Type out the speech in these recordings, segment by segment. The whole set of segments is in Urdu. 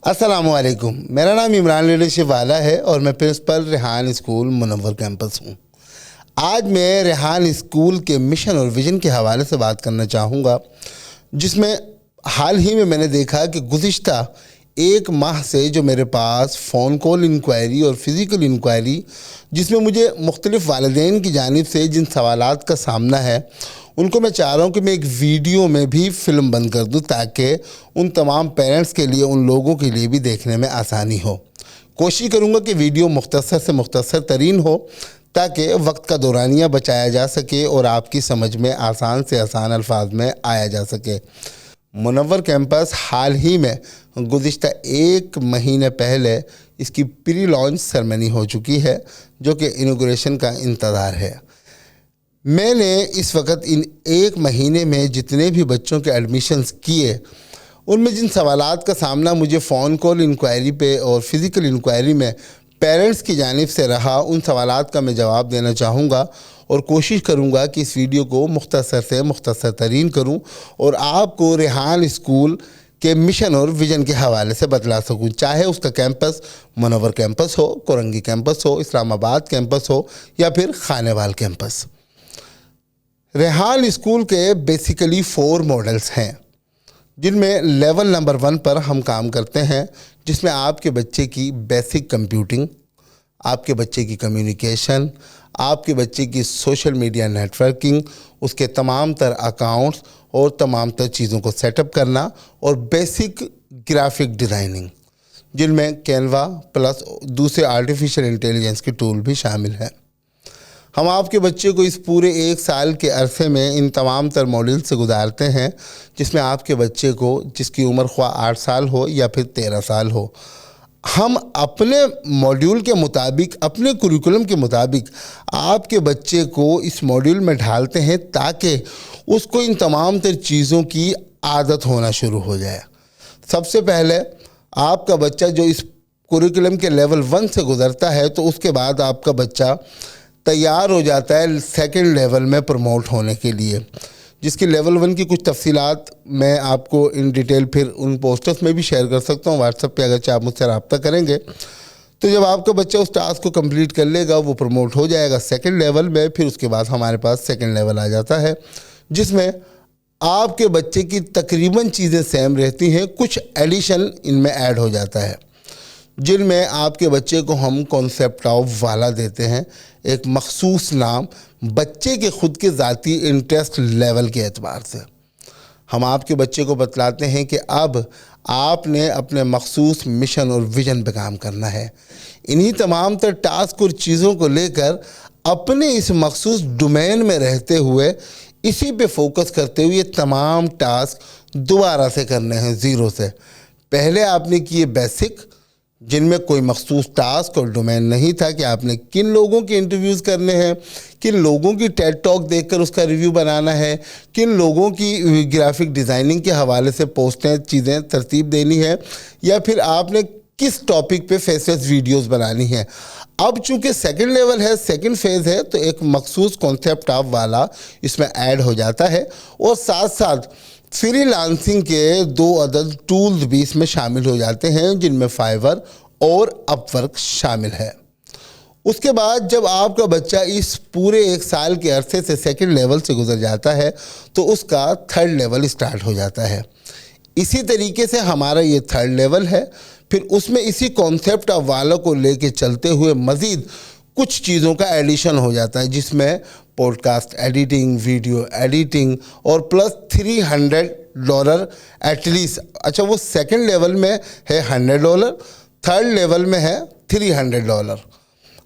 السلام علیکم، میرا نام عمران لیڈرشپ والا ہے اور میں پرنسپل ریحان اسکول منور کیمپس ہوں۔ آج میں ریحان اسکول کے مشن اور ویژن کے حوالے سے بات کرنا چاہوں گا، جس میں حال ہی میں نے دیکھا کہ گزشتہ ایک ماہ سے جو میرے پاس فون کال انکوائری اور فزیکل انکوائری، جس میں مجھے مختلف والدین کی جانب سے جن سوالات کا سامنا ہے، ان کو میں چاہ رہا ہوں کہ میں ایک ویڈیو میں بھی فلم بند کر دوں تاکہ ان تمام پیرنٹس کے لیے، ان لوگوں کے لیے بھی دیکھنے میں آسانی ہو۔ کوشش کروں گا کہ ویڈیو مختصر سے مختصر ترین ہو تاکہ وقت کا دورانیہ بچایا جا سکے اور آپ کی سمجھ میں آسان سے آسان الفاظ میں آیا جا سکے۔ منور کیمپس حال ہی میں گزشتہ ایک مہینے پہلے اس کی پری لانچ سرمنی ہو چکی ہے، جو کہ انوگریشن کا انتظار ہے۔ میں نے اس وقت ان ایک مہینے میں جتنے بھی بچوں کے ایڈمیشنز کیے، ان میں جن سوالات کا سامنا مجھے فون کال انکوائری پہ اور فزیکل انکوائری میں پیرنٹس کی جانب سے رہا، ان سوالات کا میں جواب دینا چاہوں گا اور کوشش کروں گا کہ اس ویڈیو کو مختصر سے مختصر ترین کروں اور آپ کو ریحان اسکول کے مشن اور ویژن کے حوالے سے بتلا سکوں، چاہے اس کا کیمپس منور کیمپس ہو، کورنگی کیمپس ہو، اسلام آباد کیمپس ہو یا پھر خانے وال کیمپس۔ ریحان اسکول کے بیسیکلی 4 ماڈلز ہیں، جن میں لیول نمبر 1 پر ہم کام کرتے ہیں، جس میں آپ کے بچے کی بیسک کمپیوٹنگ، آپ کے بچے کی کمیونیکیشن، آپ کے بچے کی سوشل میڈیا نیٹ ورکنگ، اس کے تمام تر اکاؤنٹس اور تمام تر چیزوں کو سیٹ اپ کرنا، اور بیسک گرافک ڈیزائننگ، جن میں کینوا پلس دوسرے آرٹیفیشل انٹیلیجنس کے ٹول بھی شامل ہیں۔ ہم آپ کے بچے کو اس پورے 1 سال کے عرصے میں ان تمام تر ماڈل سے گزارتے ہیں، جس میں آپ کے بچے کو، جس کی عمر خواہ 8 سال ہو یا پھر 13 سال ہو، ہم اپنے ماڈیول کے مطابق، اپنے کریکولم کے مطابق آپ کے بچے کو اس ماڈیول میں ڈھالتے ہیں تاکہ اس کو ان تمام تر چیزوں کی عادت ہونا شروع ہو جائے۔ سب سے پہلے آپ کا بچہ جو اس کریکولم کے لیول 1 سے گزرتا ہے، تو اس کے بعد آپ کا بچہ تیار ہو جاتا ہے سیکنڈ لیول میں پروموٹ ہونے کے لیے، جس کی لیول 1 کی کچھ تفصیلات میں آپ کو ان ڈیٹیل پھر ان پوسٹرز میں بھی شیئر کر سکتا ہوں واٹس ایپ پہ، اگرچہ آپ مجھ سے رابطہ کریں گے۔ تو جب آپ کا بچہ اس ٹاسک کو کمپلیٹ کر لے گا، وہ پروموٹ ہو جائے گا سیکنڈ لیول میں، پھر اس کے بعد ہمارے پاس سیکنڈ لیول آ جاتا ہے، جس میں آپ کے بچے کی تقریباً چیزیں سیم رہتی ہیں، کچھ ایڈیشن ان میں ایڈ ہو جاتا ہے، جن میں آپ کے بچے کو ہم کانسیپٹ آف والا دیتے ہیں، ایک مخصوص نام بچے کے خود کے ذاتی انٹرسٹ لیول کے اعتبار سے۔ ہم آپ کے بچے کو بتلاتے ہیں کہ اب آپ نے اپنے مخصوص مشن اور ویژن پہ کام کرنا ہے، انہی تمام تر ٹاسک اور چیزوں کو لے کر اپنے اس مخصوص ڈومین میں رہتے ہوئے، اسی پہ فوکس کرتے ہوئے تمام ٹاسک دوبارہ سے کرنے ہیں زیرو سے۔ پہلے آپ نے کیے بیسک، جن میں کوئی مخصوص ٹاسک اور ڈومین نہیں تھا کہ آپ نے کن لوگوں کے انٹرویوز کرنے ہیں، کن لوگوں کی ٹیڈ ٹاک دیکھ کر اس کا ریویو بنانا ہے، کن لوگوں کی گرافک ڈیزائننگ کے حوالے سے پوسٹیں، چیزیں ترتیب دینی ہے، یا پھر آپ نے کس ٹاپک پہ فیس ویڈیوز بنانی ہیں۔ اب چونکہ سیکنڈ لیول ہے، سیکنڈ فیز ہے، تو ایک مخصوص کانسیپٹ آف والا اس میں ایڈ ہو جاتا ہے، اور ساتھ ساتھ فری لانسنگ کے 2 عدد ٹولز بھی اس میں شامل ہو جاتے ہیں، جن میں فائور اور اپ ورک شامل ہے۔ اس کے بعد جب آپ کا بچہ اس پورے 1 سال کے عرصے سے سیکنڈ لیول سے گزر جاتا ہے، تو اس کا 3rd لیول اسٹارٹ ہو جاتا ہے۔ اسی طریقے سے ہمارا یہ 3rd لیول ہے، پھر اس میں اسی کانسیپٹ آف والا کو لے کے چلتے ہوئے مزید کچھ چیزوں کا ایڈیشن ہو جاتا ہے، جس میں podcast editing, video editing اور پلس $300 ایٹ لیسٹ۔ اچھا، وہ سیکنڈ لیول میں ہے $100، 3rd لیول میں ہے $300۔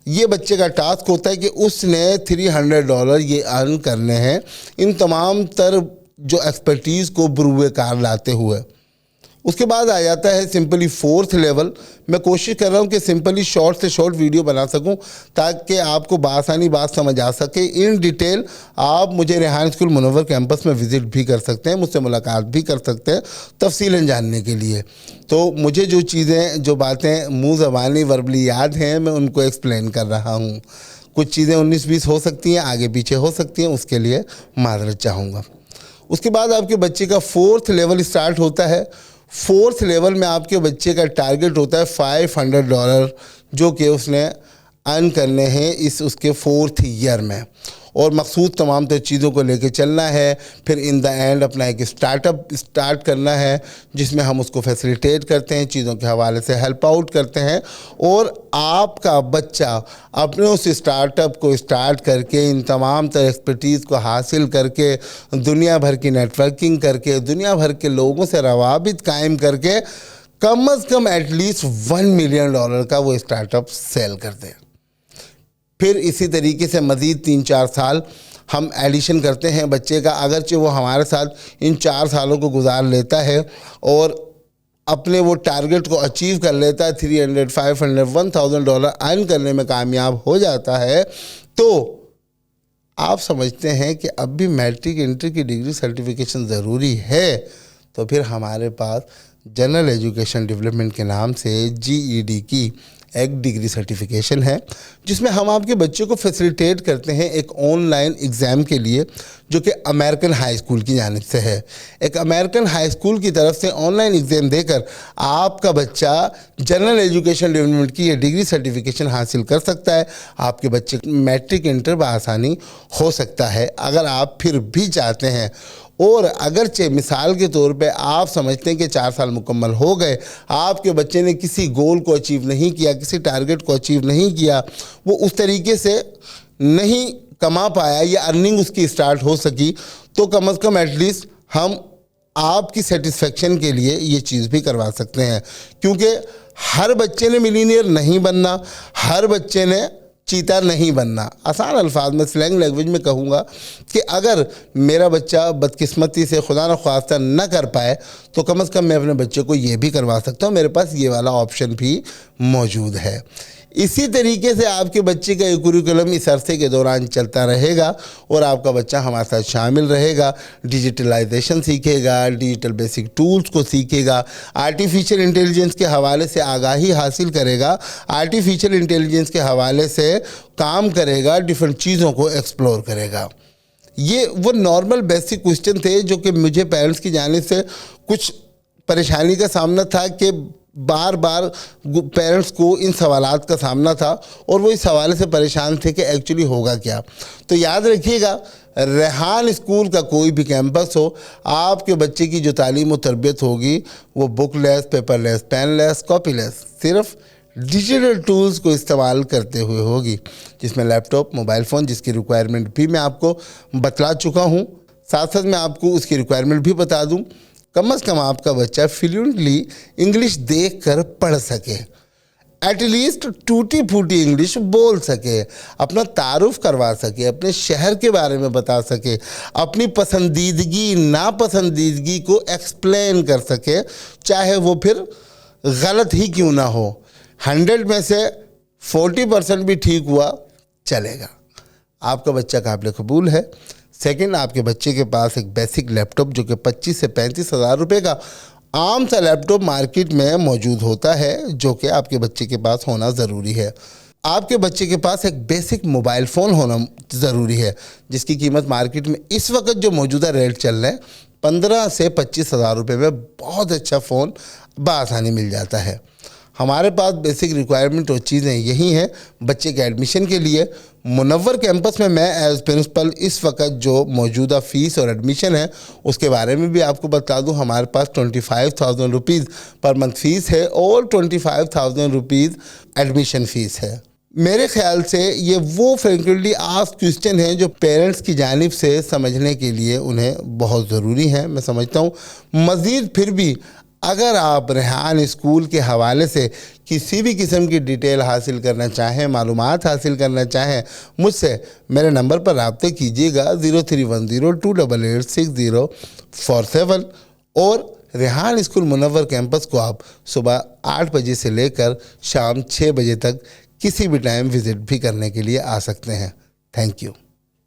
یہ بچے کا ٹاسک ہوتا ہے کہ اس نے $300 یہ ارن کرنے ہیں، ان تمام تر جو ایکسپرٹیز کو بروئے کار لاتے ہوئے۔ اس کے بعد آ جاتا ہے سمپلی 4تھ لیول۔ میں کوشش کر رہا ہوں کہ سمپلی شارٹ سے شارٹ ویڈیو بنا سکوں تاکہ آپ کو بآسانی بات سمجھ آ سکے۔ ان ڈیٹیل آپ مجھے ریحان اسکول منور کیمپس میں وزٹ بھی کر سکتے ہیں، مجھ سے ملاقات بھی کر سکتے ہیں تفصیلاً جاننے کے لیے۔ تو مجھے جو چیزیں، جو باتیں منہ زبانی وربلی یاد ہیں، میں ان کو ایکسپلین کر رہا ہوں۔ کچھ چیزیں 19-20 ہو سکتی ہیں، آگے پیچھے ہو سکتی ہیں، اس کے لیے معذرت چاہوں گا۔ اس کے بعد آپ کے بچے کا 4تھ لیول اسٹارٹ ہوتا ہے۔ 4th لیول میں آپ کے بچے کا ٹارگٹ ہوتا ہے $500 جو کہ اس نے ارن کرنے ہیں اس کے 4th ایئر میں، اور مخصوص تمام تر چیزوں کو لے کے چلنا ہے. پھر ان دا اینڈ اپنا ایک اسٹارٹ کرنا ہے جس میں ہم اس کو فیسیلیٹیٹ کرتے ہیں، چیزوں کے حوالے سے ہیلپ آؤٹ کرتے ہیں، اور آپ کا بچہ اپنے اس اسٹارٹ اپ کو اسٹارٹ کر کے ان تمام تر ایکسپرٹیز کو حاصل کر کے دنیا بھر کی نیٹ ورکنگ کر کے دنیا بھر کے لوگوں سے روابط قائم کر کے کم از کم ایٹ لیسٹ $1 ملین کا وہ اسٹارٹ اپ سیل کر دیں. پھر اسی طریقے سے مزید 3-4 سال ہم ایڈیشن کرتے ہیں بچے کا، اگرچہ وہ ہمارے ساتھ ان 4 سالوں کو گزار لیتا ہے اور اپنے وہ ٹارگٹ کو اچیو کر لیتا ہے، $300, $500, $1,000 ارن کرنے میں کامیاب ہو جاتا ہے، تو آپ سمجھتے ہیں کہ اب بھی میٹرک انٹر کی ڈگری سرٹیفکیشن ضروری ہے. تو پھر ہمارے پاس جنرل ایجوکیشن ڈیولپمنٹ کے نام سے GED کی ایک ڈگری سرٹیفکیشن ہے، جس میں ہم آپ کے بچے کو فیسیلیٹیٹ کرتے ہیں ایک آن لائن ایگزام کے لیے، جو کہ امریکن ہائی اسکول کی جانب سے ہے. ایک امریکن ہائی اسکول کی طرف سے آن لائن ایگزام دے کر آپ کا بچہ جنرل ایجوکیشن ڈیولپمنٹ کی یہ ڈگری سرٹیفکیشن حاصل کر سکتا ہے. آپ کے بچے میٹرک انٹر بآسانی ہو سکتا ہے اگر آپ پھر بھی چاہتے ہیں. اور اگرچہ مثال کے طور پہ آپ سمجھتے ہیں کہ 4 سال مکمل ہو گئے، آپ کے بچے نے کسی گول کو اچیو نہیں کیا، کسی ٹارگٹ کو اچیو نہیں کیا، وہ اس طریقے سے نہیں کما پایا یا ارننگ اس کی اسٹارٹ ہو سکی، تو کم از کم ایٹ لیسٹ ہم آپ کی سیٹسفیکشن کے لیے یہ چیز بھی کروا سکتے ہیں. کیونکہ ہر بچے نے ملینئر نہیں بننا، ہر بچے نے چیتا نہیں بننا. آسان الفاظ میں سلینگ لینگویج میں کہوں گا کہ اگر میرا بچہ بدقسمتی سے خدا نخواستہ نہ کر پائے تو کم از کم میں اپنے بچے کو یہ بھی کروا سکتا ہوں، میرے پاس یہ والا آپشن بھی موجود ہے. اسی طریقے سے آپ کے بچے کا یہ کریکولم اس عرصے کے دوران چلتا رہے گا اور آپ کا بچہ ہمارے ساتھ شامل رہے گا، ڈیجیٹلائزیشن سیکھے گا، ڈیجیٹل بیسک ٹولز کو سیکھے گا، آرٹیفیشل انٹیلیجنس کے حوالے سے آگاہی حاصل کرے گا، آرٹیفیشل انٹیلیجنس کے حوالے سے کام کرے گا، ڈیفرنٹ چیزوں کو ایکسپلور کرے گا. یہ وہ نارمل بیسک کوسچن تھے جو کہ مجھے پیرنٹس کی جانب سے کچھ پریشانی کا سامنا تھا کہ بار بار پیرنٹس کو ان سوالات کا سامنا تھا اور وہ اس حوالے سے پریشان تھے کہ ایکچولی ہوگا کیا. تو یاد رکھیے گا، ریحان اسکول کا کوئی بھی کیمپس ہو، آپ کے بچے کی جو تعلیم و تربیت ہوگی وہ بک لیس، پیپر لیس، پین لیس، کاپی لیس، صرف ڈیجیٹل ٹولز کو استعمال کرتے ہوئے ہوگی، جس میں لیپ ٹاپ، موبائل فون، جس کی ریکوائرمنٹ بھی میں آپ کو بتلا چکا ہوں. ساتھ ساتھ میں آپ کو اس کی ریکوائرمنٹ بھی بتا دوں، کم از کم آپ کا بچہ فلوئنٹلی انگلش دیکھ کر پڑھ سکے، ایٹ لیسٹ ٹوٹی پھوٹی انگلش بول سکے، اپنا تعارف کروا سکے، اپنے شہر کے بارے میں بتا سکے، اپنی پسندیدگی ناپسندیدگی کو ایکسپلین کر سکے، چاہے وہ پھر غلط ہی کیوں نہ ہو. 100 میں سے 40% بھی ٹھیک ہوا چلے گا. آپ کا بچہ قابل قبول ہے. سیکنڈ، آپ کے بچے کے پاس ایک بیسک لیپ ٹاپ جو کہ 25 سے 35 ہزار روپے کا عام سا لیپ ٹاپ مارکیٹ میں موجود ہوتا ہے، جو کہ آپ کے بچے کے پاس ہونا ضروری ہے. آپ کے بچے کے پاس ایک بیسک موبائل فون ہونا ضروری ہے، جس کی قیمت مارکیٹ میں اس وقت جو موجودہ ریٹ چل رہے ہیں 15 سے 25 ہزار روپے میں بہت اچھا فون بآسانی مل جاتا ہے. ہمارے پاس بیسک ریکوائرمنٹ اور چیزیں یہی ہیں. بچے کے ایڈمیشن کے لیے منور کیمپس میں ایز پرنسپل اس وقت جو موجودہ فیس اور ایڈمیشن ہے اس کے بارے میں بھی آپ کو بتا دوں. ہمارے پاس 25,000 روپیز پر منتھ فیس ہے اور 25,000 روپیز ایڈمیشن فیس ہے. میرے خیال سے یہ وہ فریکوینٹلی آسکڈ کوسچن ہیں جو پیرنٹس کی جانب سے سمجھنے کے لیے انہیں بہت ضروری ہیں. میں سمجھتا ہوں مزید پھر بھی اگر آپ ریحان اسکول کے حوالے سے کسی بھی قسم کی ڈیٹیل حاصل کرنا چاہیں، معلومات حاصل کرنا چاہیں، مجھ سے میرے نمبر پر رابطہ کیجیے گا 0310288647 اور ریحان اسکول منور کیمپس کو آپ صبح 8 بجے سے لے کر شام 6 بجے تک کسی بھی ٹائم وزٹ بھی کرنے کے لیے آ سکتے ہیں. Thank you.